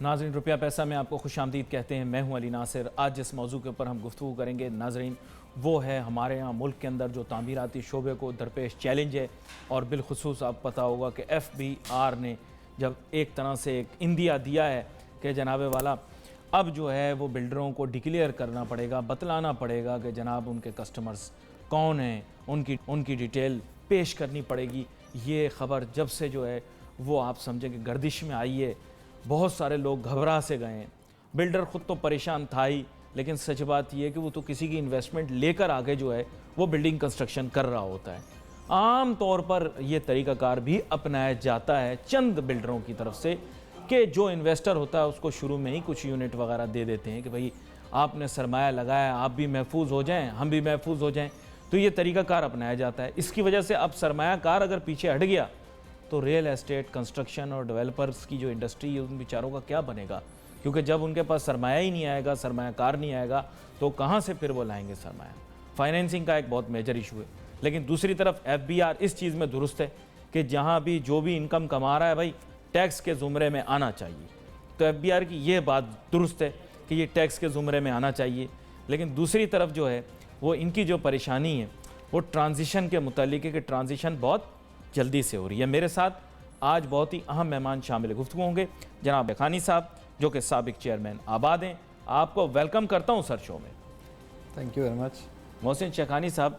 ناظرین روپیہ پیسہ میں آپ کو خوش آمدید کہتے ہیں. میں ہوں علی ناصر. آج جس موضوع کے اوپر ہم گفتگو کریں گے ناظرین وہ ہے ہمارے ہاں ملک کے اندر جو تعمیراتی شعبے کو درپیش چیلنج ہے, اور بالخصوص آپ پتہ ہوگا کہ FBR نے جب ایک طرح سے ایک اندیا دیا ہے کہ جناب والا اب جو ہے وہ بلڈروں کو ڈکلیئر کرنا پڑے گا, بتلانا پڑے گا کہ جناب ان کے کسٹمرز کون ہیں, ان کی ڈیٹیل پیش کرنی پڑے گی. یہ خبر جب سے جو ہے وہ آپ سمجھیں کہ گردش میں آئی ہے, بہت سارے لوگ گھبرا سے گئے ہیں. بلڈر خود تو پریشان تھا ہی, لیکن سچ بات یہ ہے کہ وہ تو کسی کی انویسٹمنٹ لے کر آگے جو ہے وہ بلڈنگ کنسٹرکشن کر رہا ہوتا ہے. عام طور پر یہ طریقہ کار بھی اپنایا جاتا ہے چند بلڈروں کی طرف سے کہ جو انویسٹر ہوتا ہے اس کو شروع میں ہی کچھ یونٹ وغیرہ دے دیتے ہیں کہ بھئی آپ نے سرمایہ لگایا, آپ بھی محفوظ ہو جائیں, ہم بھی محفوظ ہو جائیں. تو یہ طریقہ کار اپنایا جاتا ہے. اس کی وجہ سے اب سرمایہ کار اگر پیچھے ہٹ گیا تو ریل اسٹیٹ, کنسٹرکشن اور ڈیولپرز کی جو انڈسٹری ہے ان بیچاروں کا کیا بنے گا, کیونکہ جب ان کے پاس سرمایہ ہی نہیں آئے گا, سرمایہ کار نہیں آئے گا, تو کہاں سے پھر وہ لائیں گے سرمایہ. فائنینسنگ کا ایک بہت میجر ایشو ہے. لیکن دوسری طرف FBR اس چیز میں درست ہے کہ جہاں بھی جو بھی انکم کما رہا ہے بھائی ٹیکس کے زمرے میں آنا چاہیے. تو FBR کی یہ بات درست ہے کہ یہ ٹیکس کے زمرے میں آنا چاہیے. لیکن دوسری طرف جو ہے وہ ان کی جو پریشانی ہے وہ ٹرانزیشن کے متعلق ہے کہ ٹرانزیشن بہت جلدی سے ہو رہی ہے. میرے ساتھ آج بہت ہی اہم مہمان شامل گفتگو ہوں گے, جناب خانی صاحب جو کہ سابق چیئرمین آباد ہیں. آپ کو ویلکم کرتا ہوں سر شو میں. Thank you very much. Mohsin Shaikhani Sahab,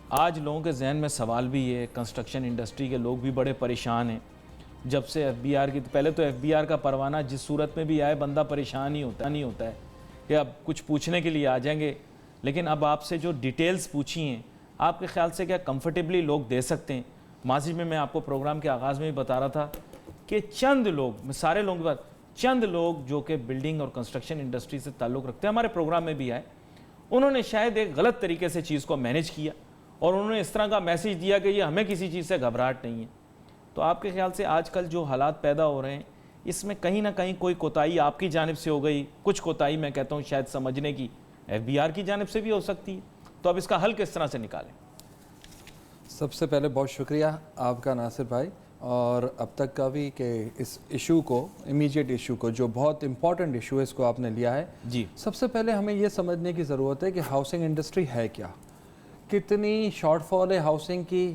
آج لوگوں کے ذہن میں سوال بھی ہے, کنسٹرکشن انڈسٹری کے لوگ بھی بڑے پریشان ہیں جب سے FBR کی, پہلے تو FBR کا پروانہ جس صورت میں بھی آئے بندہ پریشان ہی ہوتا ہے کہ اب کچھ پوچھنے کے لیے آ جائیں گے. لیکن اب آپ سے جو ڈیٹیلز پوچھی ہیں آپ کے خیال سے کیا کمفرٹیبلی لوگ دے سکتے ہیں؟ ماضی میں آپ کو پروگرام کے آغاز میں بھی بتا رہا تھا کہ چند لوگ, سارے لوگوں کے بعد چند لوگ جو کہ بلڈنگ اور کنسٹرکشن انڈسٹری سے تعلق رکھتے ہیں ہمارے پروگرام میں بھی آئے, انہوں نے شاید ایک غلط طریقے سے چیز کو مینیج کیا اور انہوں نے اس طرح کا میسیج دیا کہ یہ ہمیں کسی چیز سے گھبراہٹ نہیں ہے. تو آپ کے خیال سے آج کل جو حالات پیدا ہو رہے ہیں اس میں کہیں نہ کہیں کوئی کوتاہی آپ کی جانب سے ہو گئی, کچھ کوتاہی میں کہتا ہوں شاید سمجھنے کی FBR کی جانب سے بھی ہو سکتی ہے, تو اب اس کا حل کس طرح سے نکالیں؟ سب سے پہلے بہت شکریہ آپ کا ناصر بھائی, اور اب تک کا بھی کہ اس ایشو کو, امیجیٹ ایشو کو, جو بہت امپورٹنٹ ایشو ہے, اس کو آپ نے لیا ہے. جی, سب سے پہلے ہمیں یہ سمجھنے کی ضرورت ہے کہ ہاؤسنگ انڈسٹری ہے کیا, کتنی شارٹ فال ہے ہاؤسنگ کی,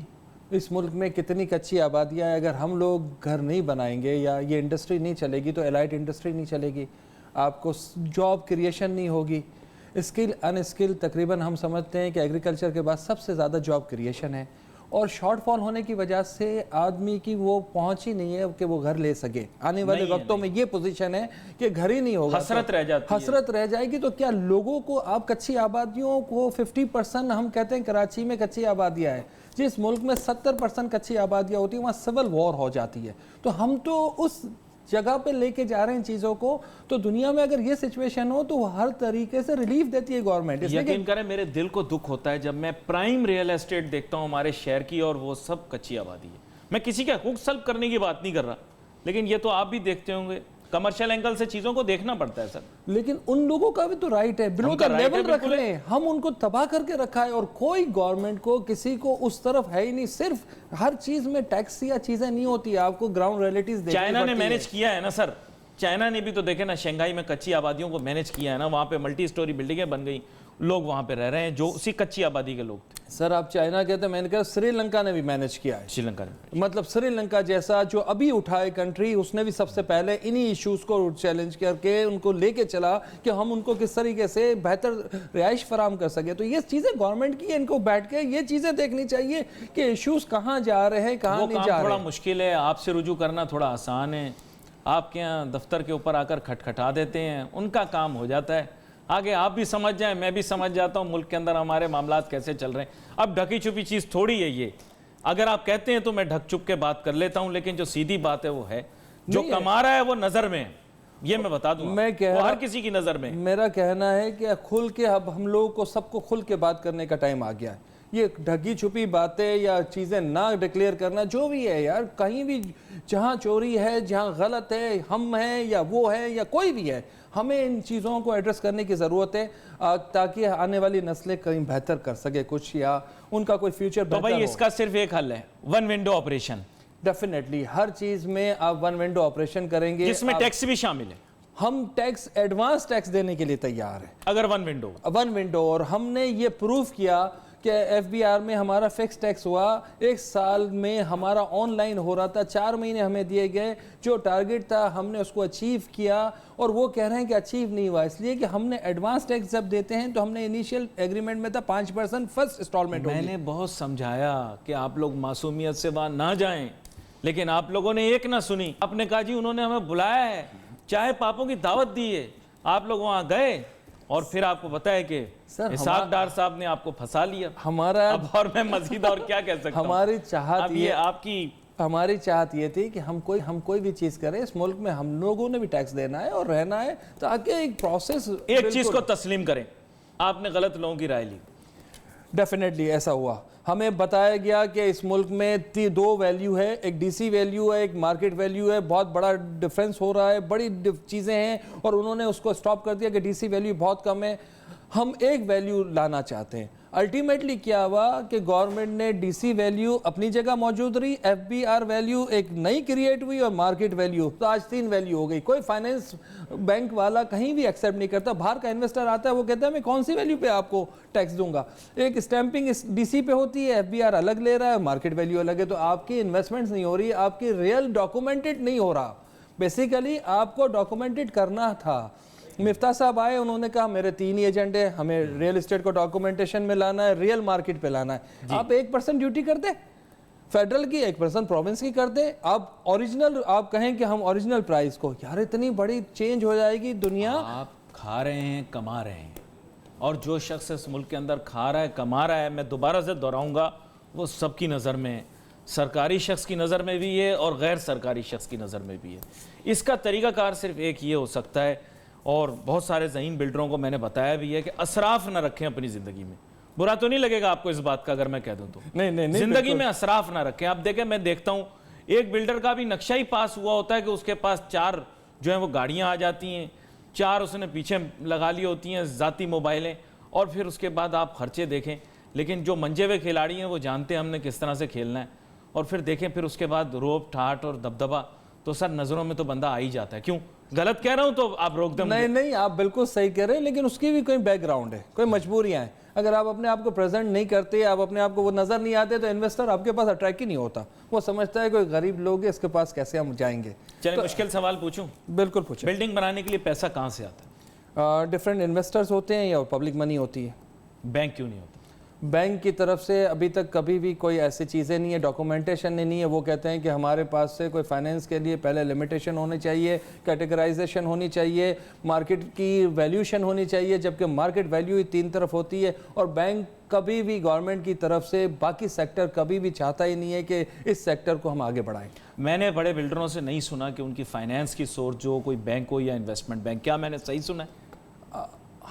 اس ملک میں کتنی کچی آبادیاں ہیں. اگر ہم لوگ گھر نہیں بنائیں گے یا یہ انڈسٹری نہیں چلے گی تو الائٹ انڈسٹری نہیں چلے گی, آپ کو جاب کریشن نہیں ہوگی. اسکل ان اسکل تقریباً ہم سمجھتے ہیں کہ ایگریکلچر کے بعد سب سے زیادہ جاب کریشن ہے, اور شارٹ فال ہونے کی وجہ سے آدمی کی وہ پہنچ ہی نہیں ہے کہ وہ گھر لے سکے. آنے والے وقتوں میں یہ پوزیشن ہے کہ گھر ہی نہیں ہوگا, حسرت رہ جاتی ہے, حسرت رہ جائے گی. تو کیا لوگوں کو, آپ کچی آبادیوں کو 50% ہم کہتے ہیں کراچی میں کچی آبادیاں ہے, جس ملک میں 70% کچی آبادیاں ہوتی ہیں وہاں سول وار ہو جاتی ہے. تو ہم تو اس جگہ پہ لے کے جا رہے ہیں چیزوں کو, تو دنیا میں اگر یہ سچویشن ہو تو ہر طریقے سے ریلیف دیتی ہے گورنمنٹ. یقین کریں میرے دل کو دکھ ہوتا ہے جب میں پرائم ریل اسٹیٹ دیکھتا ہوں ہمارے شہر کی اور وہ سب کچی آبادی ہے. میں کسی کے حقوق سلب کرنے کی بات نہیں کر رہا, لیکن یہ تو آپ بھی دیکھتے ہوں گے, کمرشل اینگل سے چیزوں کو دیکھنا پڑتا ہے سر. لیکن ان لوگوں کا بھی تو رائٹ ہے, بلو دا لیول رکھ رہے ہیں, ہم ان کو تباہ کر کے رکھا ہے, اور کوئی گورنمنٹ کو کسی کو اس طرف ہے ہی نہیں. صرف ہر چیز میں ٹیکس یا چیزیں نہیں ہوتی, آپ کو گراؤنڈ ریئلٹیز دیکھنی پڑتی ہے. چائنا نے مینیج کیا ہے نا سر, چائنا نے بھی تو دیکھے نا, شنگھائی میں کچی آبادیوں کو مینیج کیا ہے نا, وہاں پہ ملٹی سٹوری بلڈنگیں بن گئی, لوگ وہاں پہ رہ رہے ہیں جو اسی کچی آبادی کے لوگ تھے. سر آپ چائنا کہتے ہیں, میں نے کہا سری لنکا نے بھی مینیج کیا ہے. سری لنکا نے, مطلب سری لنکا جیسا جو ابھی اٹھائے کنٹری, اس نے بھی سب سے پہلے انہی ایشوز کو چیلنج کر کے ان کو لے کے چلا کہ ہم ان کو کس طریقے سے بہتر رہائش فراہم کر سکے. تو یہ چیزیں گورنمنٹ کی, ان کو بیٹھ کے یہ چیزیں دیکھنی چاہیے کہ ایشوز کہاں جا رہے ہیں, کہاں نہیں جا رہے. تھوڑا مشکل ہے, آپ سے رجوع کرنا تھوڑا آسان ہے. آپ کے یہاں دفتر کے اوپر آ کر کھٹکھٹا دیتے ہیں, ان کا کام ہو جاتا ہے. آگے آپ بھی سمجھ جائیں, میں بھی سمجھ جاتا ہوں ملک کے اندر ہمارے معاملات کیسے چل رہے ہیں. اب ڈھکی چھپی چیز تھوڑی ہے یہ, اگر آپ کہتے ہیں تو میں ڈھک چھپ کے بات کر لیتا ہوں, لیکن جو سیدھی بات ہے وہ ہے جو کما رہا ہے وہ نظر میں ہے, یہ میں بتا دوں, وہ ہر کسی کی نظر میں. میرا کہنا ہے کہ کھل کے, اب ہم لوگوں کو سب کو کھل کے بات کرنے کا ٹائم آ گیا ہے. یہ ڈھگی چھپی باتیں یا چیزیں نہ ڈکلیئر کرنا جو بھی ہے یار, کہیں بھی جہاں چوری ہے, جہاں غلط ہے, ہم ہیں یا وہ ہے یا کوئی بھی ہے, ہمیں ان چیزوں کو ایڈریس کرنے کی ضرورت ہے تاکہ آنے والی نسلیں کہیں بہتر کر سکے کچھ, یا ان کا کوئی فیوچر بہتر ہو. تو بھائی اس کا صرف ایک حل ہے, ون ونڈو آپریشن, डेफिनेटली हर चीज में आप वन विंडो ऑपरेशन करेंगे, जिसमें टैक्स भी शामिल है। हम टैक्स एडवांस टैक्स देने के लिए तैयार हैं अगर वन विंडो, और हमने ये प्रूफ किया कि एफबीआर में हमारा फिक्स टैक्स हुआ, एक साल में हमारा ऑनलाइन हो रहा था, 4 महीने हमें दिए गए, जो टारगेट था हमने उसको अचीव किया। और वो कह रहे हैं कि अचीव नहीं हुआ, इसलिए कि हमने एडवांस टैक्स जब देते हैं तो हमने इनिशियल एग्रीमेंट में था 5% फर्स्ट इंस्टॉलमेंट। मैंने बहुत समझाया कि आप लोग मासूमियत से वहां ना जाएं, लेकिन आप लोगों ने एक ना सुनी। आपने कहा जी उन्होंने हमें बुलाया है, चाहे पापों की दावत दी है, आप लोग वहां गए और फिर आपको पता है कि इसाक डार साहब ने आपको फंसा लिया। हमारा अब और मैं मजीद और क्या कह सकता हूं। हमारी चाहत ये आपकी हमारी चाहत ये थी कि हम कोई भी चीज़ करें, इस मुल्क में हम लोगों ने भी टैक्स देना है और रहना है, ताकि एक प्रोसेस। एक चीज़ को तस्लीम करें, आपने गलत लोगों की राय ली। डेफिनेटली ऐसा हुआ। हमें बताया गया कि इस मुल्क में 2 वैल्यू है, एक डीसी वैल्यू है, एक मार्केट वैल्यू है, बहुत बड़ा डिफरेंस हो रहा है, बड़ी चीज़ें हैं, और उन्होंने उसको स्टॉप कर दिया कि डीसी वैल्यू बहुत कम है, हम एक वैल्यू लाना चाहते हैं। अल्टीमेटली क्या हुआ कि गवर्नमेंट ने डीसी वैल्यू अपनी जगह मौजूद रही, एफबीआर वैल्यू एक नई क्रिएट हुई, और मार्केट वैल्यू, तो आज 3 वैल्यू हो गई। कोई फाइनेंस बैंक वाला कहीं भी एक्सेप्ट नहीं करता। बाहर का इन्वेस्टर आता है, वो कहता है मैं कौन सी वैल्यू पे आपको टैक्स दूंगा। एक स्टैंपिंग डीसी पे होती है, एफबीआर अलग ले रहा है, मार्केट वैल्यू अलग है, तो आपकी इन्वेस्टमेंट्स नहीं हो रही, आपकी रियल डॉक्यूमेंटेड नहीं हो रहा। बेसिकली आपको डॉक्यूमेंटेड करना था। मिफ्ता साहब आए, उन्होंने कहा मेरे 3 ही एजेंडे, हमें रियल एस्टेट को डॉक्यूमेंटेशन में लाना है, रियल मार्केट पे लाना है। आप 1% ड्यूटी कर दे फेडरल की, 1% प्रोविंस की कर दे, आप ओरिजिनल, आप कहें कि हम ओरिजिनल प्राइस को, यार इतनी बड़ी चेंज हो जाएगी दुनिया। आप खा रहे हैं, कमा रहे हैं, और जो शख्स इस मुल्क के अंदर खा रहा है, कमा रहा है, मैं दोबारा से दोहराऊंगा, वो सबकी नज़र में है, सरकारी शख्स की नज़र में भी है और गैर सरकारी शख्स की नज़र में भी है। इसका तरीक़ाकार सिर्फ एक ये हो सकता है, और बहुत सारे ज़हीन बिल्डरों को मैंने बताया भी है कि असराफ ना रखें अपनी ज़िंदगी में। बुरा तो नहीं लगेगा आपको इस बात का अगर मैं कह दूं तो? नहीं, ज़िंदगी में असराफ ना रखें। आप देखें, मैं देखता हूँ एक बिल्डर का भी नक्शा ही पास हुआ होता है कि उसके पास 4 जो है वो गाड़ियाँ आ जाती हैं, 4 उसने पीछे लगा ली होती हैं ज़ाती मोबाइलें, और फिर उसके बाद आप खर्चे देखें। लेकिन जो मंजे हुए खिलाड़ी हैं वो जानते हैं हमने किस तरह से खेलना है, और फिर देखें फिर उसके बाद रोब ठाट और दबदबा, तो सर नज़रों में तो बंदा आ ही जाता है। क्यों गलत कह रहा हूं तो आप रोक दें? नहीं, आप बिल्कुल सही कह रहे हैं, लेकिन उसकी भी कोई बैकग्राउंड है, कोई मजबूरियां हैं। अगर आप अपने आप को प्रेजेंट नहीं करते, आप अपने आप को वो नजर नहीं आते, तो इन्वेस्टर आपके पास अट्रैक्ट ही नहीं होता। वो समझता है कोई गरीब लोग है, इसके पास कैसे हम जाएंगे। चलिए तो मुश्किल सवाल पूछूं? बिल्कुल पूछें। बिल्डिंग बनाने के लिए पैसा कहाँ से आता है? डिफरेंट इन्वेस्टर्स होते हैं या पब्लिक मनी होती है। बैंक क्यों नहीं होता? बैंक की तरफ से अभी तक कभी भी कोई ऐसी चीज़ें नहीं है, डॉक्यूमेंटेशन नहीं है। वो कहते हैं कि हमारे पास से कोई फाइनेंस के लिए पहले लिमिटेशन होनी चाहिए, कैटेगराइजेशन होनी चाहिए, मार्केट की वैल्यूशन होनी चाहिए, जबकि मार्केट वैल्यू ही 3 तरफ होती है। और बैंक कभी भी गवर्नमेंट की तरफ से बाकी सेक्टर कभी भी चाहता ही नहीं है कि इस सेक्टर को हम आगे बढ़ाएं। मैंने बड़े बिल्डरों से नहीं सुना कि उनकी फाइनेंस की सोर्स जो कोई बैंक हो या इन्वेस्टमेंट बैंक। क्या मैंने सही सुना है?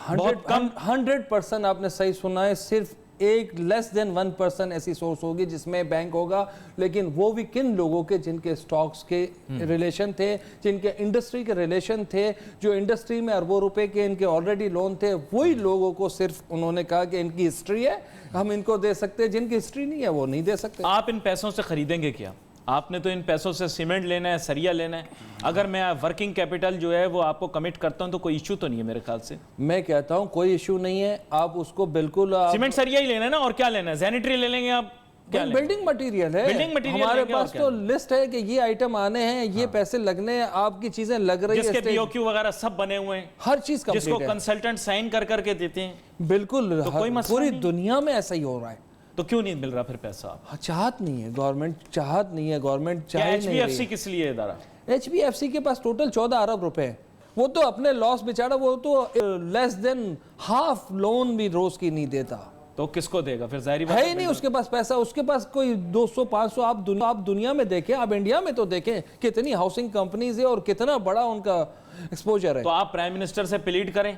100% आपने सही सुना है। सिर्फ एक लेस देन 1% ऐसी सोर्स होगी जिसमें बैंक होगा, लेकिन वो भी किन लोगों के जिनके स्टॉक्स के रिलेशन थे, जिनके इंडस्ट्री के रिलेशन थे, जो इंडस्ट्री में अरबों रुपए के इनके ऑलरेडी लोन थे, वही लोगों को सिर्फ उन्होंने कहा कि इनकी हिस्ट्री है, हम इनको दे सकते हैं, जिनकी हिस्ट्री नहीं है वो नहीं दे सकते। आप इन पैसों से खरीदेंगे क्या? आपने तो इन पैसों से सीमेंट लेना है, सरिया लेना है। अगर मैं वर्किंग कैपिटल जो है वो आपको कमिट करता हूं तो कोई इशू तो नहीं है मेरे ख्याल से। मैं कहता हूं कोई इशू नहीं है, आप उसको बिल्कुल सीमेंट सरिया ही लेना है ना, और क्या लेना है? सैनिटरी ले लेंगे आप? क्या बिल्डिंग मटेरियल है, बिल्डिंग मटेरियल हमारे पास तो लिस्ट है कि ये आइटम आने हैं, ये पैसे लगने हैं, आपकी चीजें लग रही है, जिसके बीओक्यू वगैरह सब बने हुए हैं, हर चीज का, जिसको कंसल्टेंट साइन कर करके देते हैं। बिल्कुल, तो कोई मसला पूरी दुनिया में ऐसा ही हो रहा है। तो क्यों नहीं मिल रहा फिर पैसा? चाहत नहीं है गवर्नमेंट, चाहत नहीं है गवर्नमेंट, चाहे नहीं रही। HBFC किस लिए इदारा? HBFC के पास टोटल 14 अरब रुपए है। वो तो अपने लॉस बेचारा, वो तो लेस देन हाफ लोन भी रोज की नहीं देता, तो किसको देगा फिर? जाहिर बात है ही नहीं उसके पास पैसा। उसके पास कोई 200-500, आप दुनिया में देखें, आप इंडिया में तो देखें कितनी हाउसिंग कंपनीज है और कितना बड़ा उनका एक्सपोजर है। तो आप प्राइम मिनिस्टर से प्लीड करें,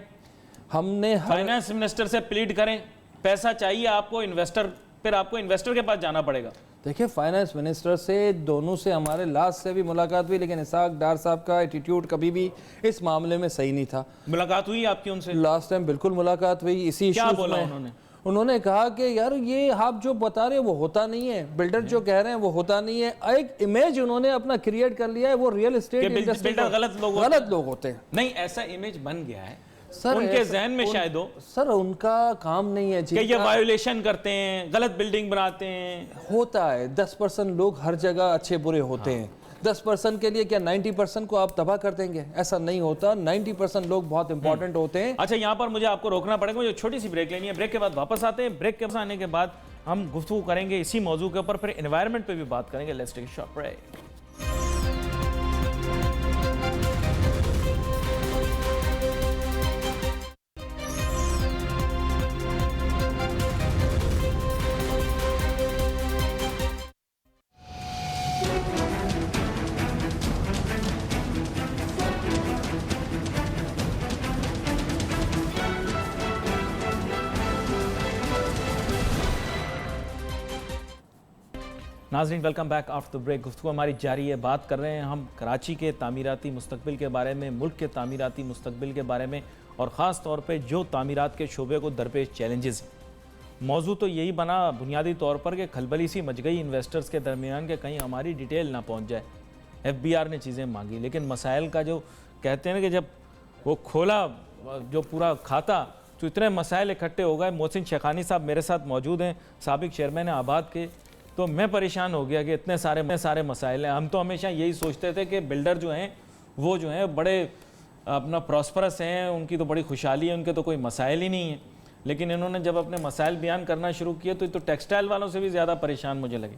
हमने फाइनेंस मिनिस्टर से प्लीड करें, पैसा चाहिए आपको, इन्वेस्टर, फिर आपको इन्वेस्टर के पास जाना पड़ेगा। देखिए फाइनेंस मिनिस्टर से, दोनों से, हमारे लास्ट से भी मुलाकात हुई, लेकिन इसाक डार साहब का एटीट्यूड कभी भी इस मामले में सही नहीं था। मुलाकात हुई आपकी उनसे? लास्ट टाइम बिल्कुल मुलाकात हुई इसी क्या इश्यूज बोला में। उन्होंने? انہوں نے کہا کہ یار یہ آپ جو بتا رہے ہیں وہ ہوتا نہیں ہے, بلڈر جو کہہ رہے ہیں وہ ہوتا نہیں ہے. ایک امیج انہوں نے اپنا کریٹ کر لیا ہے, وہ ریئل اسٹیٹ انڈسٹری غلط لوگ ہوتے ہیں. نہیں, ایسا امیج بن گیا ہے سر, ان کے ذہن میں شاید ہو سر ان کا کام نہیں ہے کہ یہ وائیولیشن کرتے ہیں, غلط بلڈنگ بناتے ہیں. ہوتا ہے 10% لوگ ہر جگہ اچھے برے ہوتے ہیں, 10% کے لیے کیا 90% کو آپ تباہ کر دیں گے؟ ایسا نہیں ہوتا. 90% لوگ بہت امپورٹنٹ ہوتے ہیں. اچھا, یہاں پر مجھے آپ کو روکنا پڑے گا, مجھے چھوٹی سی بریک لینی ہے. بریک کے بعد واپس آتے ہیں. بریک کے پاس آنے کے بعد ہم گفتگو کریں گے اسی موضوع کے اوپر, پھر انوائرمنٹ پہ بھی بات کریں گے. Let's take a short break. ناظرین, welcome back after the break. گفتگو ہماری جاری ہے. بات کر رہے ہیں ہم کراچی کے تعمیراتی مستقبل کے بارے میں, ملک کے تعمیراتی مستقبل کے بارے میں, اور خاص طور پہ جو تعمیرات کے شعبے کو درپیش چیلنجز ہیں. موضوع تو یہی بنا بنیادی طور پر کہ کھلبلی سی مچ گئی انویسٹرز کے درمیان کہ کہیں ہماری ڈیٹیل نہ پہنچ جائے. ایف بی آر نے چیزیں مانگی, لیکن مسائل کا جو کہتے ہیں کہ جب وہ کھولا جو پورا کھاتا تو اتنے مسائل اکٹھے ہو گئے. محسن شیخانی صاحب میرے ساتھ موجود ہیں, سابق چیئرمین آباد کے. تو میں پریشان ہو گیا کہ اتنے سارے مسائل ہیں. ہم تو ہمیشہ یہی سوچتے تھے کہ بلڈر جو ہیں وہ جو ہیں بڑے اپنا پراسپرس ہیں, ان کی تو بڑی خوشحالی ہے, ان کے تو کوئی مسائل ہی نہیں ہیں. لیکن انہوں نے جب اپنے مسائل بیان کرنا شروع کیے تو ٹیکسٹائل والوں سے بھی زیادہ پریشان مجھے لگے.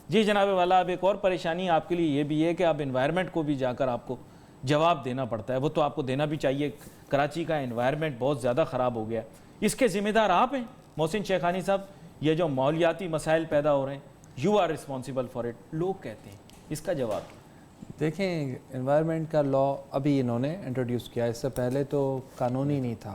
جی جناب والا, اب ایک اور پریشانی آپ کے لیے یہ بھی ہے کہ اب انوائرمنٹ کو بھی جا کر آپ کو جواب دینا پڑتا ہے. وہ تو آپ کو دینا بھی چاہیے. کراچی کا انوائرمنٹ بہت زیادہ خراب ہو گیا. اس کے ذمہ دار آپ ہیں محسن شیخانی صاحب. یہ جو ماحولیاتی مسائل پیدا ہو رہے ہیں, you are responsible for it, لوگ کہتے ہیں, اس کا جواب. دیکھیں, انوائرمنٹ کا لا ابھی انہوں نے انٹروڈیوس کیا, اس سے پہلے تو قانونی نہیں تھا,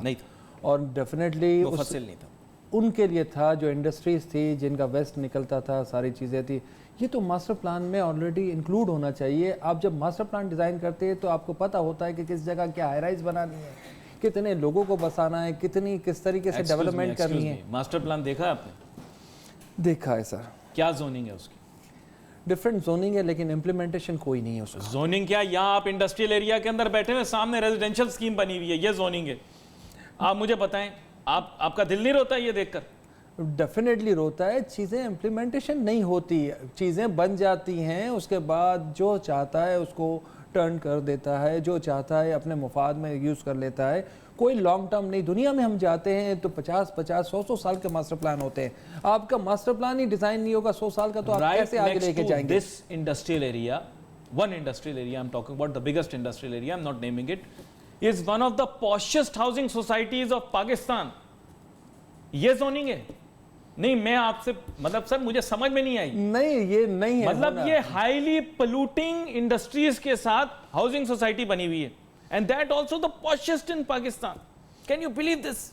اور ڈیفینیٹلی مفصل نہیں تھا. ان کے لیے تھا جو انڈسٹریز تھی, جن کا ویسٹ نکلتا تھا, ساری چیزیں تھی. یہ تو ماسٹر پلان میں آلریڈی انکلوڈ ہونا چاہیے. آپ جب ماسٹر پلان ڈیزائن کرتے ہیں تو آپ کو پتہ ہوتا ہے کہ کس جگہ کیا ہائی رائز بنانی ہے, کتنے لوگوں کو بسانا ہے, کس طریقے سے ڈیولپمنٹ کرنی ہے. ماسٹر پلان دیکھا آپ نے؟ دیکھا ہے سر. کیا زوننگ ہے اس کی؟ ڈفرینٹ زوننگ ہے, لیکن امپلیمنٹیشن کوئی نہیں ہے اس کا. زوننگ کیا؟ یہاں آپ انڈسٹریل ایریا کے اندر بیٹھے ہوئے, سامنے ریزیڈینشل اسکیم بنی ہوئی ہے, یہ زوننگ ہے. آپ مجھے بتائیں, آپ کا دل نہیں روتا یہ دیکھ کر؟ ڈیفینیٹلی روتا ہے. چیزیں امپلیمنٹیشن نہیں ہوتی, چیزیں بن جاتی ہیں, اس کے بعد جو چاہتا ہے اس کو ٹرن کر دیتا ہے, جو چاہتا ہے اپنے مفاد میں یوز کر لیتا ہے. کوئی لانگ ٹرم نہیں. دنیا میں ہم جاتے ہیں تو 50-100 سال کے ماسٹر پلان ہوتے ہیں. آپ کا ماسٹر پلان ہی ڈیزائن نہیں ہوگا 100 سال کا, تو آپ کیسے آگے لے کے جائیں گے؟ This industrial area, one industrial area, I'm talking about the biggest industrial area, I'm not naming it, is one of the poshest housing societies of Pakistan. یہ زوننگ ہے. نہیں, میں آپ سے مطلب سر مجھے سمجھ میں نہیں آئی. نہیں, یہ نہیں ہے. مطلب یہ ہائیلی پولوٹنگ انڈسٹریز کے ساتھ ہاؤسنگ سوسائٹی بنی ہوئی ہے, and that also the poshest in Pakistan. Can you believe this?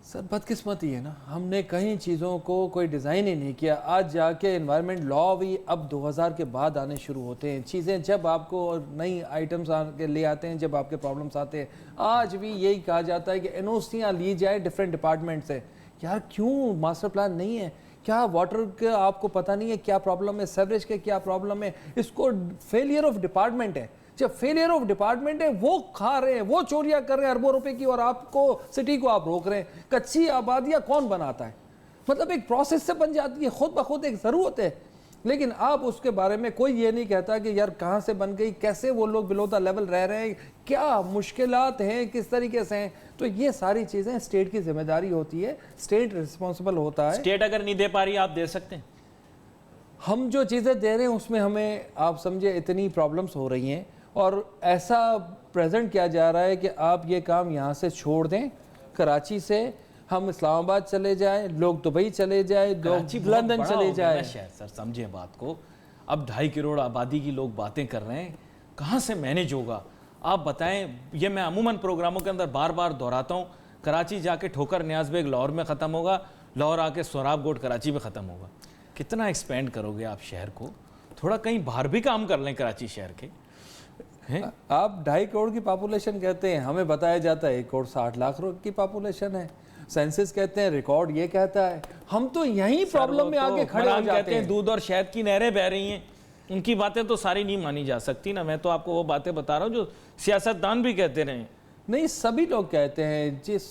سر بدقسمتی ہے نا, ہم نے کئی چیزوں کو کوئی ڈیزائن ہی نہیں کیا. آج جا کے انوائرمنٹ لا بھی اب 2000 کے بعد آنے شروع ہوتے ہیں. چیزیں جب آپ کو نئی آئٹمز لے آتے ہیں, جب آپ کے پرابلمس آتے ہیں. آج بھی یہی کہا جاتا ہے کہ این او سیاں لی جائیں ڈفرینٹ ڈپارٹمنٹ سے. یار کیوں ماسٹر پلان نہیں ہے؟ کیا واٹر کا آپ کو پتہ نہیں ہے کیا پرابلم ہے, سیوریج کے کیا پرابلم ہے؟ اس کو فیلئر آف ڈپارٹمنٹ ہے. جب فیلئر آف ڈپارٹمنٹ ہے, وہ کھا رہے ہیں, وہ چوریاں کر رہے ہیں اربوں روپے کی, اور آپ کو سٹی کو آپ روک رہے ہیں. کچی آبادیاں کون بناتا ہے؟ مطلب ایک پروسیس سے بن جاتی ہے, خود بخود ایک ضرورت ہے. لیکن آپ اس کے بارے میں کوئی یہ نہیں کہتا کہ یار کہاں سے بن گئی, کیسے وہ لوگ بلو دا لیول رہ رہے ہیں, کیا مشکلات ہیں, کس طریقے سے ہیں. تو یہ ساری چیزیں اسٹیٹ کی ذمہ داری ہوتی ہے, اسٹیٹ رسپانسبل ہوتا ہے. اسٹیٹ اگر نہیں دے پا رہی, آپ دے سکتے ہیں. ہم جو چیزیں دے رہے ہیں اس میں ہمیں آپ سمجھے اتنی پرابلمس ہو رہی ہیں, اور ایسا پریزنٹ کیا جا رہا ہے کہ آپ یہ کام یہاں سے چھوڑ دیں. کراچی سے ہم اسلام آباد چلے جائیں, لوگ دبئی چلے جائیں, لوگ لندن چلے جائیں. سر سمجھیں بات کو, اب 2.5 کروڑ آبادی کی لوگ باتیں کر رہے ہیں, کہاں سے مینیج ہوگا؟ آپ بتائیں. یہ میں عموماً پروگراموں کے اندر بار بار دہراتا ہوں, کراچی جا کے ٹھوکر نیاز بیگ لاہور میں ختم ہوگا, لاہور آ کے سوراب گوٹ کراچی میں ختم ہوگا. کتنا ایکسپینڈ کرو گے آپ شہر کو؟ تھوڑا کہیں باہر بھی کام کر لیں کراچی شہر کے. آپ 2.5 کروڑ کی پاپولیشن کہتے ہیں, ہمیں بتایا جاتا ہے 1 کروڑ 60 لاکھ کی پاپولیشن ہے. सेंसस कहते हैं, रिकॉर्ड ये कहता है, हम तो यहीं प्रॉब्लम में आगे खड़े हो जाते हैं। दूध और शहद की नहरें बह रही हैं, उनकी बातें तो सारी नहीं मानी जा सकती ना। मैं तो आपको वो बातें बता रहा हूँ जो सियासतदान भी कहते रहे। नहीं, सभी लोग कहते हैं जिस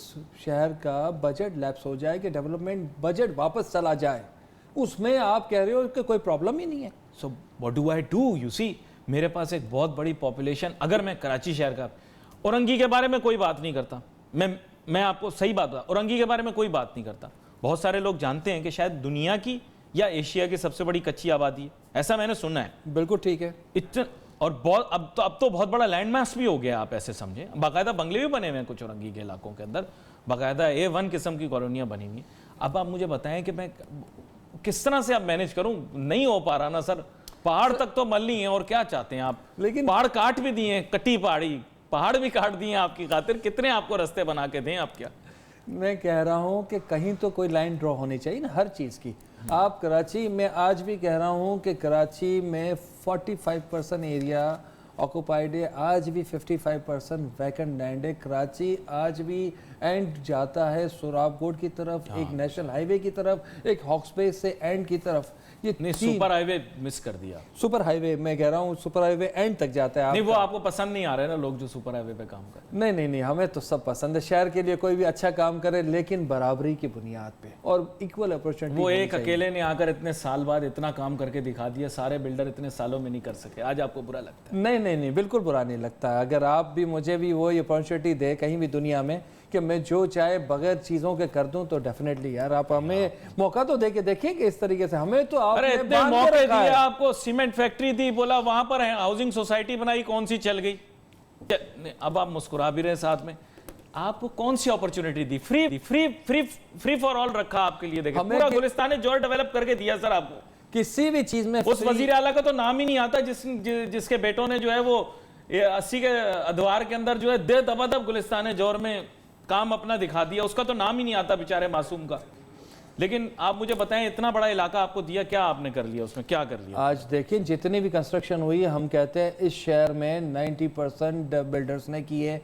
शहर का बजट लैप्स हो जाए कि डेवलपमेंट बजट वापस चला जाए, उसमें आप कह रहे हो कि कोई प्रॉब्लम ही नहीं है। So what do I do? You see, मेरे पास एक बहुत बड़ी पॉपुलेशन, अगर मैं कराची शहर का, औरंगी के बारे में कोई बात नहीं करता, मैं आपको सही बात बता, औरंगी के बारे में कोई बात नहीं करता। बहुत सारे लोग जानते हैं कि शायद दुनिया की या एशिया की सबसे बड़ी कच्ची आबादी है, ऐसा मैंने सुना है। बिल्कुल ठीक है। इतना, और बहुत अब तो बहुत बड़ा लैंड मास भी हो गया, आप ऐसे समझें। बाकायदा बंगले भी बने हुए हैं कुछ औरंगी के इलाकों के अंदर, बाकायदा A1 किस्म की कॉलोनियाँ बनी हुई हैं। अब आप मुझे बताएं कि मैं किस तरह से आप मैनेज करूं? नहीं हो पा रहा ना सर। पहाड़ तक तो मल्ली है, और क्या चाहते हैं आप? लेकिन पहाड़ काट भी दिए, कटी पहाड़ी, पहाड़ भी काट दिए आपकी खातिर। कितने आपको रास्ते बना के दें आप? क्या मैं कह रहा हूं कि कहीं तो कोई लाइन ड्रॉ होनी चाहिए ना हर चीज़ की। आप कराची में, आज भी कह रहा हूं कि कराची में 45% एरिया ऑक्यूपाइड है, आज भी 55% वैकेंट लैंड है। कराची आज भी एंड जाता है सोराबकोट की तरफ, एक नेशनल हाईवे की तरफ, एक हॉक्सबे से एंड की तरफ। ये सुपर हाईवे मिस कर दिया। सुपर हाईवे, मैं कह रहा हूँ सुपर हाईवे एंड तक जाता है। नहीं, वो आपको पसंद नहीं आ रहे ना लोग जो सुपर हाईवे पे काम कर रहे हैं? नहीं, हमें तो सब पसंद है। शहर के लिए कोई भी अच्छा काम करे, लेकिन बराबरी की बुनियाद पे और इक्वल अपॉर्चुनिटी। वो एक अकेले ने आकर इतने साल बाद इतना काम करके दिखा दिया, सारे बिल्डर इतने सालों में नहीं कर सके, आज आपको बुरा लगता है? नहीं, बिल्कुल बुरा नहीं लगता। अगर आप भी मुझे भी वो अपॉर्चुनिटी दे कहीं भी दुनिया में कि मैं जो चाहे बगैर चीज़ों के कर दूं, तो डेफिनेटली यार आप हमें मौका तो दे के देखिए कि इस तरीके से हमें तो आप इतने मौके दिए आपको। सीमेंट फैक्ट्री दी, बोला वहां पर है, हाउसिंग सोसाइटी बनाई, कौन सी चल गई? अब आप मुस्कुरा भी रहे साथ में। आपको कौन सी अपॉर्चुनिटी दी? फ्री फॉर ऑल रखा आपके लिए। देखिए पूरा गुलिस्तान जोर डेवलप करके दिया सर आपको। किसी भी चीज में उस वजीर आला का तो नाम ही नहीं आता जिसके बेटों ने जो है वो 80 के अधवार के अंदर जो है दे दबादब गुलिस्तान जोर में काम अपना दिखा दिया, उसका तो नाम ही नहीं आता बेचारे मासूम का। लेकिन आप मुझे बताएं, इतना बड़ा इलाका आपको दिया, क्या आपने कर लिया उसमें? क्या कर लिया? आज देखिए जितनी भी कंस्ट्रक्शन हुई है, हम कहते हैं इस शहर में 90% बिल्डर्स ने की है।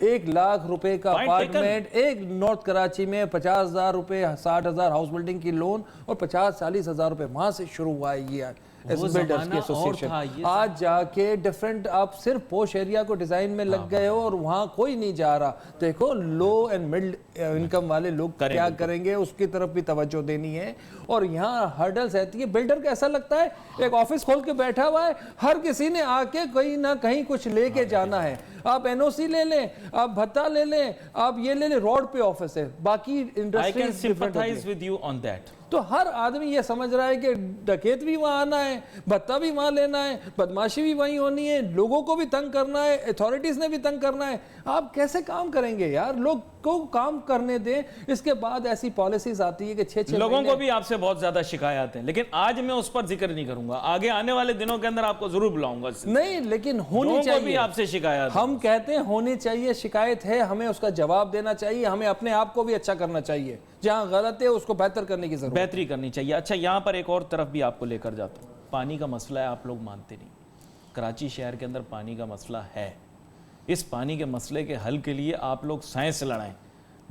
1 लाख रुपए का अपार्टमेंट, एक नॉर्थ कराची में 50,000 रुपए, 60,000 हाउस बिल्डिंग की लोन और 50-40,000 रुपए वहां से शुरू हुआ है ये बिल्डर्स की एसोसिएशन। आज जाके डिफरेंट आप सिर्फ पोश एरिया को डिजाइन में लग गए हो और वहां कोई नहीं जा रहा। देखो लो एंड मिडिल इनकम वाले लोग क्या करेंगे, उसकी तरफ भी तवज्जो देनी है। और यहाँ हर्डल्स रहती है। बिल्डर को ऐसा लगता है एक ऑफिस खोल के बैठा हुआ है, हर किसी ने आके कहीं ना कहीं कुछ लेके जाना है। आप एनओसी ले लें, आप भत्ता ले लें, आप ये ले लें, रोड पे ऑफिस है, बाकी industry. I can sympathize with you on that. तो हर आदमी ये समझ रहा है कि डकैत भी वहाँ आना है, भत्ता भी वहाँ लेना है, बदमाशी भी वहीं होनी है, लोगों को भी तंग करना है, अथॉरिटीज ने भी तंग करना है। आप कैसे काम करेंगे यार? लोग को काम करने दें। इसके बाद ऐसी पॉलिसीज आती है कि 6 लोगों को भी आपसे बहुत ज्यादा शिकायत है, लेकिन आज मैं उस पर जिक्र नहीं करूंगा। आगे आने वाले दिनों के अंदर आपको जरूर बुलाऊंगा। नहीं, लेकिन होनी चाहिए। भी आपसे शिकायत, हम कहते हैं होनी चाहिए, शिकायत है, हमें उसका जवाब देना चाहिए, हमें अपने आप को भी अच्छा करना चाहिए, जहां गलत है उसको बेहतर करने की जरूरत, बेहतरी करनी चाहिए। अच्छा, यहाँ पर एक और तरफ भी आपको लेकर जाता हूँ। पानी का मसला है, आप लोग मानते नहीं। कराची शहर के अंदर पानी का मसला है। इस पानी के मसले के हल के लिए आप लोग साइंस लड़ाएं,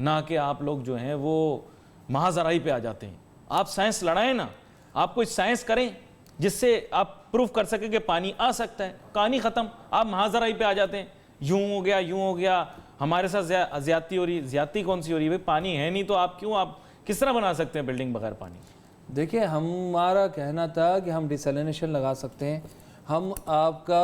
ना कि आप लोग जो हैं वो महाजराई पे आ जाते हैं। आप साइंस लड़ाएं ना, आप कोई साइंस करें जिससे आप प्रूफ कर सके कि पानी आ सकता है। कहानी ख़त्म। आप महाजराई पे आ जाते हैं, यूं हो गया, यूं हो गया, हमारे साथ ज्यादती हो रही। ज्यादती कौन सी हो रही है? भाई पानी है नहीं तो आप क्यों, आप किस तरह बना सकते हैं बिल्डिंग बगैर पानी? देखिए, हमारा कहना था कि हम डिसैलिनेशन लगा सकते हैं, हम आपका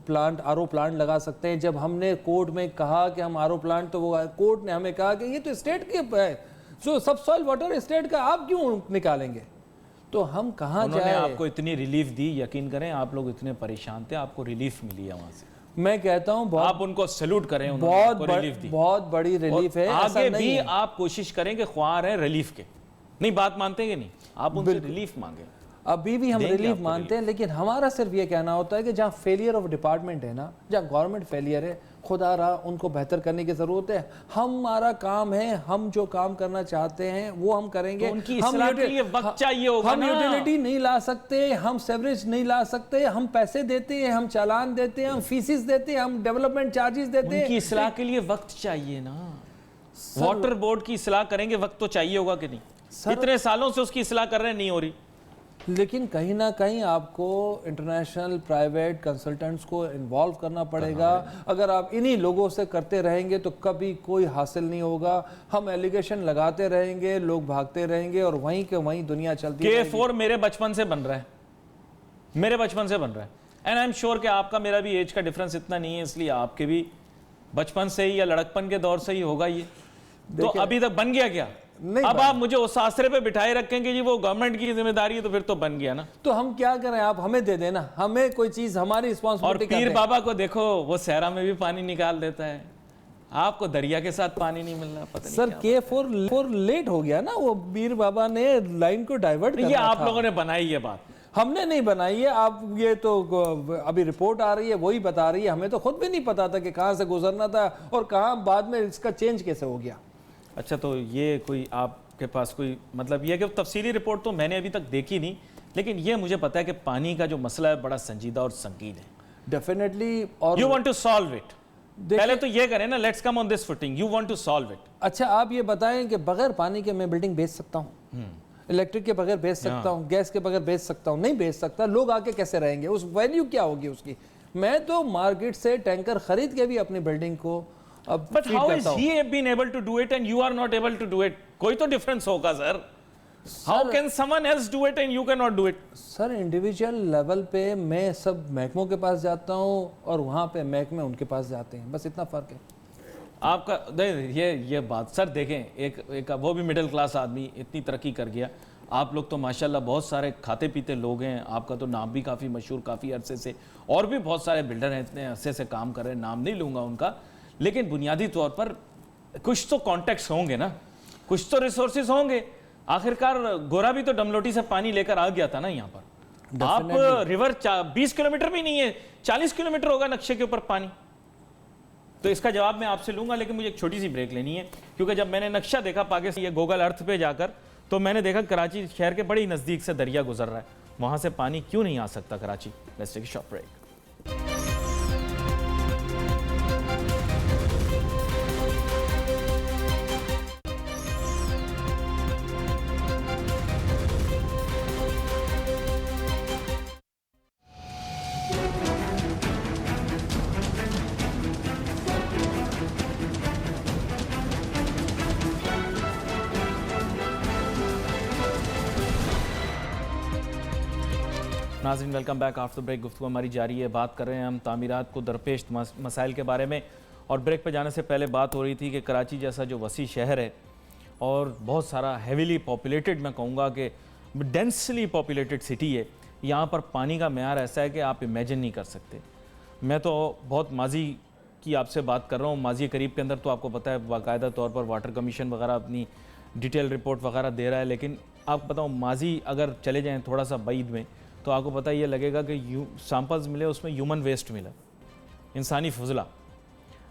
प्लांट आरओ प्लांट लगा सकते हैं। जब हमने कोर्ट में कहा कि हम आरओ प्लांट, तो वो कोर्ट ने हमें कहा कि ये तो स्टेट के है, जो सब सॉइल वाटर स्टेट का, आप क्यों निकालेंगे? तो हम कहाँ जाए? आपको इतनी रिलीफ दी, यकीन करें आप लोग इतने परेशान थे, आपको रिलीफ मिली है वहां से। मैं कहता हूँ आप उनको सैल्यूट करें, बहुत बड़ी रिलीफ है। आगे भी आप कोशिश करें कि ख्वार हैं रिलीफ के। नहीं, बात मानते हैं नहीं, आप उनसे रिलीफ मांगे। अभी भी हम रिलीफ मानते हैं, लेकिन हमारा सिर्फ ये कहना होता है कि जहाँ फेलियर ऑफ डिपार्टमेंट है ना, जहाँ गवर्नमेंट फेलियर है, खुदा रहा उनको बेहतर करने की जरूरत है। हमारा काम है, हम जो काम करना चाहते हैं वो हम करेंगे। तो उनकी इस्लाह के लिए वक्त चाहिए होगा। हम यूटिलिटी नहीं ला सकते, हम सेवरेज नहीं ला सकते, हम पैसे देते हैं, हम चालान देते हैं, हम फीसिस देते हैं, हम डेवलपमेंट चार्जेस देते हैं। उनकी इस्लाह के लिए वक्त चाहिए ना। واٹر بورڈ کی اصلاح کریں گے وقت تو چاہیے ہوگا کہ نہیں؟ اتنے سالوں سے اس کی اصلاح کر رہے ہیں, نہیں ہو رہی. لیکن کہیں نہ کہیں آپ کو انٹرنیشنل پرائیویٹ کنسلٹنٹس کو انوالو کرنا پڑے گا. اگر آپ انہی لوگوں سے کرتے رہیں گے تو کبھی کوئی حاصل نہیں ہوگا. ہم ایلیگیشن لگاتے رہیں گے, لوگ بھاگتے رہیں گے اور وہیں کہ وہیں دنیا چلتی رہے گی. K4 میرے بچپن سے بن رہا ہے, میرے بچپن سے بن رہا ہے. اینڈ آئی ایم شیور کہ آپ کا میرا بھی ایج کا ڈفرنس اتنا نہیں ہے, اس لیے آپ کے بھی بچپن سے ہی یا لڑکپن کے دور سے ہی ہوگا یہ. تو ابھی تک بن گیا کیا؟ اب آپ مجھے اس آسرے پہ بٹھائے رکھیں گے جی وہ گورنمنٹ کی ذمہ داری ہے, تو پھر تو بن گیا نا. تو ہم کیا کریں, آپ ہمیں دے دینا, ہمیں کوئی چیز ہماری رسپانسبلٹی. اور پیر بابا کو دیکھو, وہ صحرا میں بھی پانی نکال دیتا ہے, آپ کو دریا کے ساتھ پانی نہیں مل رہا. پتہ نہیں سر K4 لیٹ ہو گیا نا, وہ پیر بابا نے لائن کو ڈائیورٹ کرنا یہ تھا. آپ لوگوں نے بنائی یہ بات, ہم نے نہیں بنائی ہے. آپ یہ تو ابھی رپورٹ آ رہی ہے وہی بتا رہی ہے, ہمیں تو خود بھی نہیں پتا تھا کہ کہاں سے گزرنا تھا اور کہاں بعد میں اس کا چینج کیسے ہو گیا. اچھا تو یہ کوئی آپ کے پاس کوئی مطلب یہ کہ تفصیلی رپورٹ تو میں نے ابھی تک دیکھی نہیں, لیکن یہ مجھے پتا ہے کہ پانی کا جو مسئلہ ہے بڑا سنجیدہ اور سنگین ہے. ڈیفینیٹلی. اور you want to solve it. پہلے تو یہ کریں نا, let's come on this footing, you want to solve it. اچھا آپ یہ بتائیں کہ بغیر پانی کے میں بلڈنگ بیچ سکتا ہوں, الیکٹرک کے بغیر بیچ سکتا ہوں, گیس کے بغیر بیچ سکتا ہوں؟ نہیں بیچ سکتا. لوگ آ کے کیسے رہیں گے, اس ویلیو کیا ہوگی اس کی؟ میں تو مارکیٹ سے ٹینکر خرید کے بھی اپنی بلڈنگ کو اب But how is he been able to do it and you are not able to do it? کوئی تو ڈفرنس ہوگا سر. How can someone else do it and you cannot do it? Sir individual level پہ میں سب محکموں کے پاس جاتا ہوں اور وہاں پہ محکمے ان کے پاس جاتے ہیں, بس اتنا فرق ہے. آپ کا یہ بات سر دیکھیں, ایک وہ بھی مڈل کلاس آدمی اتنی ترقی کر گیا. آپ لوگ تو ماشاءاللہ بہت سارے کھاتے پیتے لوگ ہیں, آپ کا تو نام بھی کافی مشہور کافی عرصے سے, اور بھی بہت سارے بلڈر ہیں اتنے عرصے سے کام کر رہے ہیں, نام نہیں لوں گا ان کا, لیکن بنیادی طور پر کچھ تو کانٹیکٹس ہوں گے نا, کچھ تو ریسورسز ہوں گے. آخرکار گورا بھی تو ڈملوٹی سے پانی لے کر آ گیا تھا نا یہاں پر. آپ ریور 20 کلومیٹر بھی نہیں ہے, 40 کلومیٹر ہوگا نقشے کے اوپر پانی. تو اس کا جواب میں آپ سے لوں گا, لیکن مجھے ایک چھوٹی سی بریک لینی ہے, کیونکہ جب میں نے نقشہ دیکھا پاکستان یہ گوگل ارتھ پہ جا کر, تو میں نے دیکھا کراچی شہر کے بڑی نزدیک سے دریا گزر رہا ہے, وہاں سے پانی کیوں نہیں آ سکتا Karachi. Let's take a short break. ناظرین ویلکم بیک. آفٹر بریک گفتگو ہماری جاری ہے. بات کر رہے ہیں ہم تعمیرات کو درپیش مسائل کے بارے میں, اور بریک پہ جانے سے پہلے بات ہو رہی تھی کہ کراچی جیسا جو وسیع شہر ہے اور بہت سارا ہیویلی پاپولیٹڈ, میں کہوں گا کہ ڈینسلی پاپولیٹڈ سٹی ہے, یہاں پر پانی کا معیار ایسا ہے کہ آپ امیجن نہیں کر سکتے. میں تو بہت ماضی کی آپ سے بات کر رہا ہوں, ماضی قریب کے اندر تو آپ کو پتہ ہے باقاعدہ طور پر واٹر کمیشن وغیرہ اپنی ڈیٹیل رپورٹ وغیرہ دے رہا ہے, لیکن آپ بتاؤں ماضی اگر چلے جائیں تھوڑا سا بعید میں, تو آپ کو پتہ یہ لگے گا کہ سیمپلز ملے, اس میں ہیومن ویسٹ ملا, انسانی فضلہ.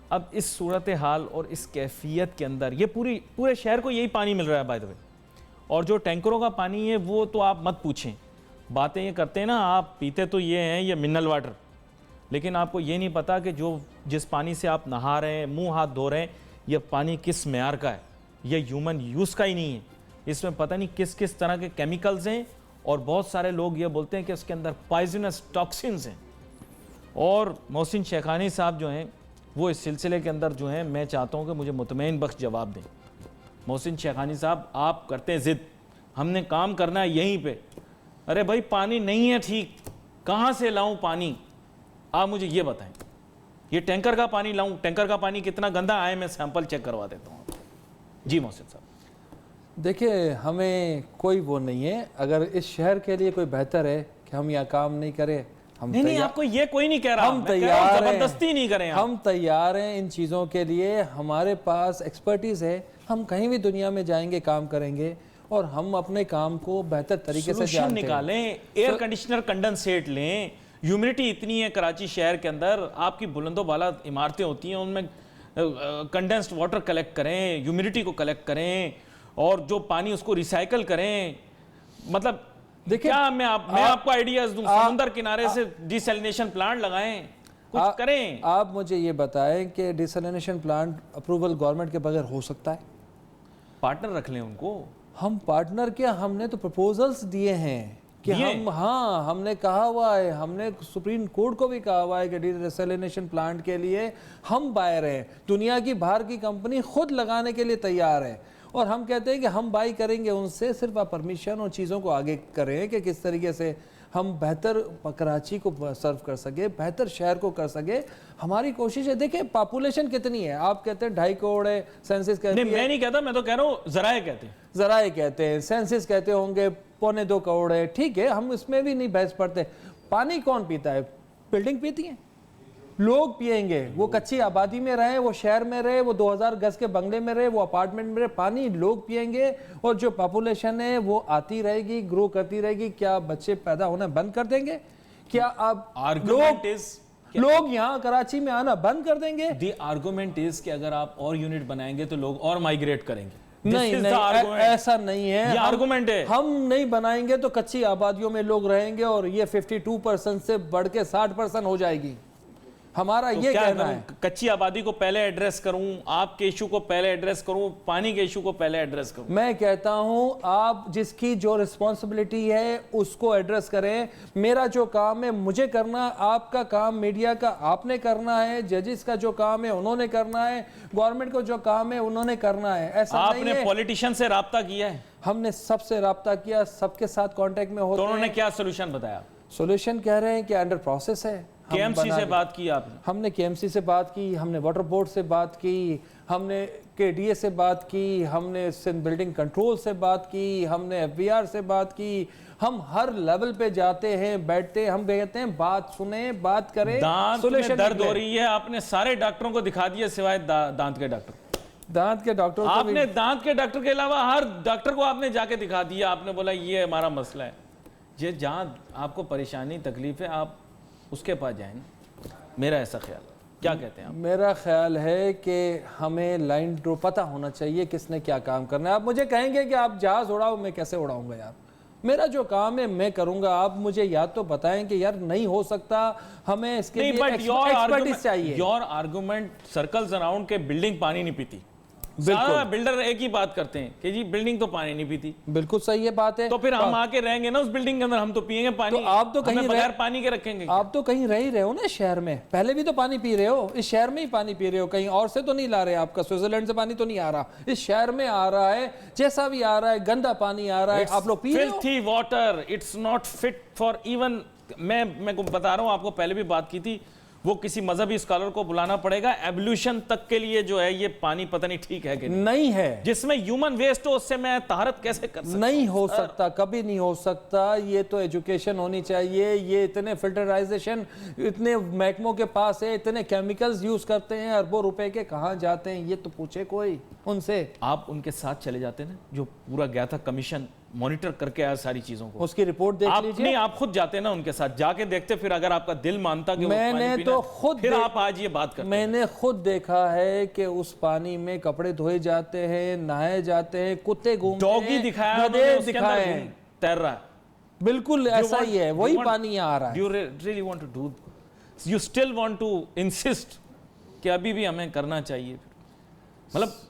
اب اس صورتحال اور اس کیفیت کے اندر یہ پورے شہر کو یہی پانی مل رہا ہے بائی دا وے, اور جو ٹینکروں کا پانی ہے وہ تو آپ مت پوچھیں. باتیں یہ کرتے ہیں نا, آپ پیتے تو یہ ہیں یہ منرل واٹر, لیکن آپ کو یہ نہیں پتا کہ جس پانی سے آپ نہا رہے ہیں, منہ ہاتھ دھو رہے ہیں, یہ پانی کس معیار کا ہے, یہ ہیومن یوز کا ہی نہیں ہے. اس میں پتہ نہیں کس کس طرح کے کیمیکلز ہیں, اور بہت سارے لوگ یہ بولتے ہیں کہ اس کے اندر پوائزنس ٹاکسنز ہیں. اور محسن شیخانی صاحب جو ہیں وہ اس سلسلے کے اندر جو ہیں, میں چاہتا ہوں کہ مجھے مطمئن بخش جواب دیں. محسن شیخانی صاحب آپ کرتے ہیں ضد, ہم نے کام کرنا ہے یہیں پہ. ارے بھائی پانی نہیں ہے ٹھیک, کہاں سے لاؤں پانی, آپ مجھے یہ بتائیں. یہ ٹینکر کا پانی لاؤں, ٹینکر کا پانی کتنا گندا آئے, میں سیمپل چیک کروا دیتا ہوں. جی محسن صاحب. دیکھیں ہمیں کوئی وہ نہیں ہے, اگر اس شہر کے لیے کوئی بہتر ہے کہ ہم یہاں کام نہیں کریں, ہم نہیں آپ کو یہ کوئی نہیں کہہ رہا, ہم تیار ہیں, زبردستی نہیں کریں, ہم تیار ہیں ان چیزوں کے لیے, ہمارے پاس ایکسپرٹیز ہے, ہم کہیں بھی دنیا میں جائیں گے کام کریں گے, اور ہم اپنے کام کو بہتر طریقے سے جانتے ہیں. نکالیں, ایئر کنڈیشنر کنڈنسیٹ لیں, ہیومڈٹی اتنی ہے کراچی شہر کے اندر, آپ کی بلند و بالا عمارتیں ہوتی ہیں, ان میں کنڈنسڈ واٹر کلیکٹ کریں, ہیومڈٹی کو کلیکٹ کریں, اور جو پانی اس کو ریسائیکل کریں. مطلب کیا میں آپ کو آئیڈیاز دوں, سمندر کنارے سے ڈی سیلینیشن پلانٹ لگائیں. कुछ करें। आप मुझे ये बताएं कि डिसैलिनेशन प्लांट अप्रूवल गवर्नमेंट के बगैर हो सकता है? पार्टनर रख लें उनको। हम पार्टनर क्या, हमने तो प्रपोजल्स दिए हैं कि हम, हाँ हमने कहा हुआ है, हमने सुप्रीम कोर्ट को भी कहा हुआ है कि डिसैलिनेशन प्लांट के लिए हम बायर हैं, दुनिया की बाहर की कंपनी खुद लगाने के लिए तैयार है, और हम कहते हैं कि हम बाई करेंगे उनसे, सिर्फ आप परमिशन और चीज़ों को आगे करें कि किस तरीके से हम बेहतर कराची को सर्व कर सके, बेहतर शहर को कर सके। हमारी कोशिश है। देखिए पॉपुलेशन कितनी है, आप कहते हैं 2.5 करोड़ है, सेंसस कहती है, मैं नहीं कहता, मैं तो कह रहा हूँ ज़राए कहते हैं, ज़राए कहते हैं, सेंसस कहते होंगे 2.25 करोड़ है, ठीक है, हम इसमें भी नहीं बहस पड़ते। पानी कौन पीता है? बिल्डिंग पीती है, लोग पिएंगे, वो कच्ची आबादी में रहे, वो शहर में रहे, वो 2000 गज के बंगले में रहे, वो अपार्टमेंट में रहे, पानी लोग पिएंगे, और जो पॉपुलेशन है वो आती रहेगी, ग्रो करती रहेगी। क्या बच्चे पैदा होना बंद कर देंगे? क्या आप लोग यहाँ कराची में आना बंद कर देंगे? दी आर्गुमेंट इज कि अगर आप और यूनिट बनाएंगे तो लोग और माइग्रेट करेंगे। नहीं नहीं, ऐसा नहीं है, ये आर्गुमेंट है। हम नहीं बनाएंगे तो कच्ची आबादियों में लोग रहेंगे, और ये 52% से बढ़ के 60% हो जाएगी। हमारा तो ये कहना है, कच्ची आबादी को पहले एड्रेस करूं, आपके इशू को पहले एड्रेस करूं, पानी के इशू को पहले एड्रेस करूं। मैं कहता हूं आप जिसकी जो रिस्पॉन्सिबिलिटी है उसको एड्रेस करें। मेरा जो काम है मुझे करना, आपका काम मीडिया का आपने करना है, जजेस का जो काम है उन्होंने करना है, गवर्नमेंट को जो काम है उन्होंने करना है। ऐसा आपने पॉलिटिशियन से राब्ता किया है? हमने सबसे राब्ता किया, सबके साथ कांटेक्ट में होते हैं। तो उन्होंने क्या सोल्यूशन बताया? सोल्यूशन कह रहे हैं कि अंडर प्रोसेस है। केएमसी से बात की आपने? हमने केएमसी से बात की, हमने वाटर बोर्ड से बात की, हमने केडीए से बात की, हमने सिंध बिल्डिंग कंट्रोल से बात की, हमने एफबीआर से बात की। हम हर लेवल पे जाते हैं, बैठते हैं, हम कहते हैं बात सुने, बात करें, दांत में दर्द हो रही है, आपने सारे डॉक्टरों को दिखा दिया सिवाय दांत के डॉक्टर। दांत के डॉक्टर आपने दांत के डॉक्टर के अलावा हर डॉक्टर को आपने जाके दिखा दिया, आपने बोला ये हमारा मसला है। ये जहां आपको परेशानी तकलीफ है आप उसके पास जाएं, मेरा ऐसा ख्याल। क्या कहते हैं आप? मेरा ख्याल है कि हमें लाइन ड्रो पता होना चाहिए किसने क्या काम करना है। आप मुझे कहेंगे कि आप जहाज उड़ाओ, मैं कैसे उड़ाऊंगा यार? मेरा जो काम है मैं करूंगा। आप मुझे या तो बताएं कि यार नहीं हो सकता, हमें इसके लिए एक्सपर्टीज चाहिए। योर आर्गुमेंट सर्कल्स अराउंड के बिल्डिंग पानी नहीं पीती। सारा बिल्डर एक ही बात करते हैं कि जी बिल्डिंग तो पानी नहीं पीती। बिल्कुल सही है बात है। तो फिर हम आके रहेंगे ना उस बिल्डिंग के अंदर, हम तो पिएंगे पानी। तो आप तो कहीं बगैर पानी के रखेंगे? आप तो कहीं रह ही रहे हो ना शहर में, पहले भी तो पानी पी रहे हो, इस शहर में ही पानी पी रहे हो, कहीं और से तो नहीं ला रहे। आपका स्विट्जरलैंड से पानी तो नहीं आ रहा, इस शहर में आ रहा है। जैसा भी आ रहा है गंदा पानी आ रहा है, आप लोग पी रहे हो। Filthy water, it's not fit for even. मैं को बता रहा हूं, आपको पहले भी बात की थी, वो किसी मजहबी स्कॉलर को बुलाना पड़ेगा। एवोल्यूशन तक के लिए जो है ये पानी पता नहीं ठीक है कि नहीं है। जिसमें ह्यूमन वेस्ट हो उससे मैं तहारत कैसे कर सकता? नहीं हो सकता, कभी नहीं हो सकता। ये तो एजुकेशन होनी चाहिए। ये इतने फिल्टराइजेशन इतने महकमों के पास है, इतने केमिकल्स यूज करते हैं, अरबों रुपए के कहाँ जाते हैं ये तो पूछे कोई उनसे। आप उनके साथ चले जाते ना, जो पूरा गया था कमीशन मॉनिटर करके आया सारी चीजों को, उसकी रिपोर्ट देख लीजिए। नहीं, आप खुद जाते ना उनके साथ, जाके देखते, फिर अगर आपका दिल मानता कि मैंने तो खुद फिर आप आज ये बात करते। मैंने खुद देखा है कि उस पानी में कपड़े धोए जाते हैं, नहाए जाते हैं, कुत्ते घूमते हैं, डॉगी दिखाया, गधे दिखाए, तैर रहा है। बिल्कुल ऐसा ही है, वही पानी आ रहा है। You really want to do, you still want to insist कि अभी भी हमें करना चाहिए। मतलब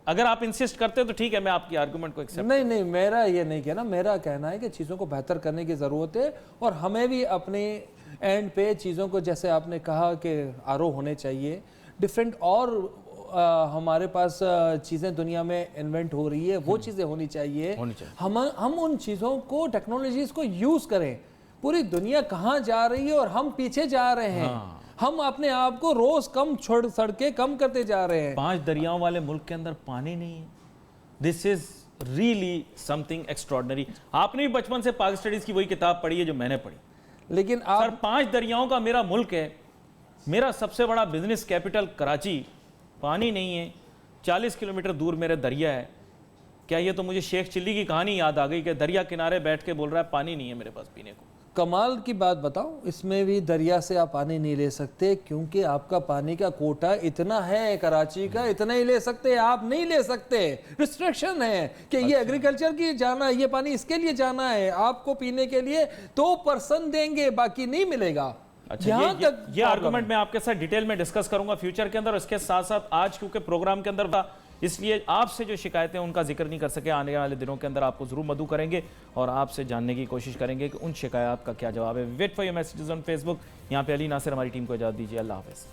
अगर आप इंसिस्ट करते हो तो ठीक है, मैं आपकी आर्गुमेंट को एक्सेप्ट। नहीं, मेरा ये नहीं कहना, मेरा कहना है कि चीज़ों को बेहतर करने की ज़रूरत है, और हमें भी अपने एंड पे चीज़ों को, जैसे आपने कहा कि आरओ होने चाहिए डिफरेंट, और हमारे पास चीज़ें दुनिया में इन्वेंट हो रही है, वो चीज़ें होनी चाहिए। हम उन चीज़ों को, टेक्नोलॉजीज़ को यूज़ करें। पूरी दुनिया कहाँ जा रही है और हम पीछे जा रहे हैं। हम अपने आप को रोज कम छोड़ सड़के कम करते जा रहे हैं। 5 दरियाओं वाले मुल्क के अंदर पानी नहीं है। This is really something extraordinary. आपने भी बचपन से पाक स्टडीज की वही किताब पढ़ी है जो मैंने पढ़ी, लेकिन आप सर 5 दरियाओं का मेरा मुल्क है, मेरा सबसे बड़ा बिजनेस कैपिटल कराची, पानी नहीं है, 40 किलोमीटर दूर मेरे दरिया है। क्या ये तो मुझे शेख चिल्ली की कहानी याद आ गई कि दरिया किनारे बैठ के बोल रहा है पानी नहीं है मेरे पास पीने को। कमाल की बात बताऊं, इसमें भी दरिया से आप पानी नहीं ले सकते, क्योंकि आपका पानी का कोटा इतना है कराची का, इतना ही ले सकते, आप नहीं ले सकते। रिस्ट्रिक्शन है कि ये एग्रीकल्चर की जाना है, ये पानी इसके लिए जाना है, आपको पीने के लिए 2% देंगे, बाकी नहीं मिलेगा। اچھا یہاں تک یہ آرگومنٹ میں آپ کے ساتھ ڈیٹیل میں ڈسکس کروں گا فیوچر کے اندر، اور اس کے ساتھ ساتھ آج کیونکہ پروگرام کے اندر اس لیے آپ سے جو شکایتیں ان کا ذکر نہیں کر سکے، آنے والے دنوں کے اندر آپ کو ضرور مدعو کریں گے اور آپ سے جاننے کی کوشش کریں گے کہ ان شکایات کا کیا جواب ہے۔ Wait for your messages on Facebook. یہاں پہ علی ناصر ہماری ٹیم کو اجازت دیجیے، اللہ حافظ۔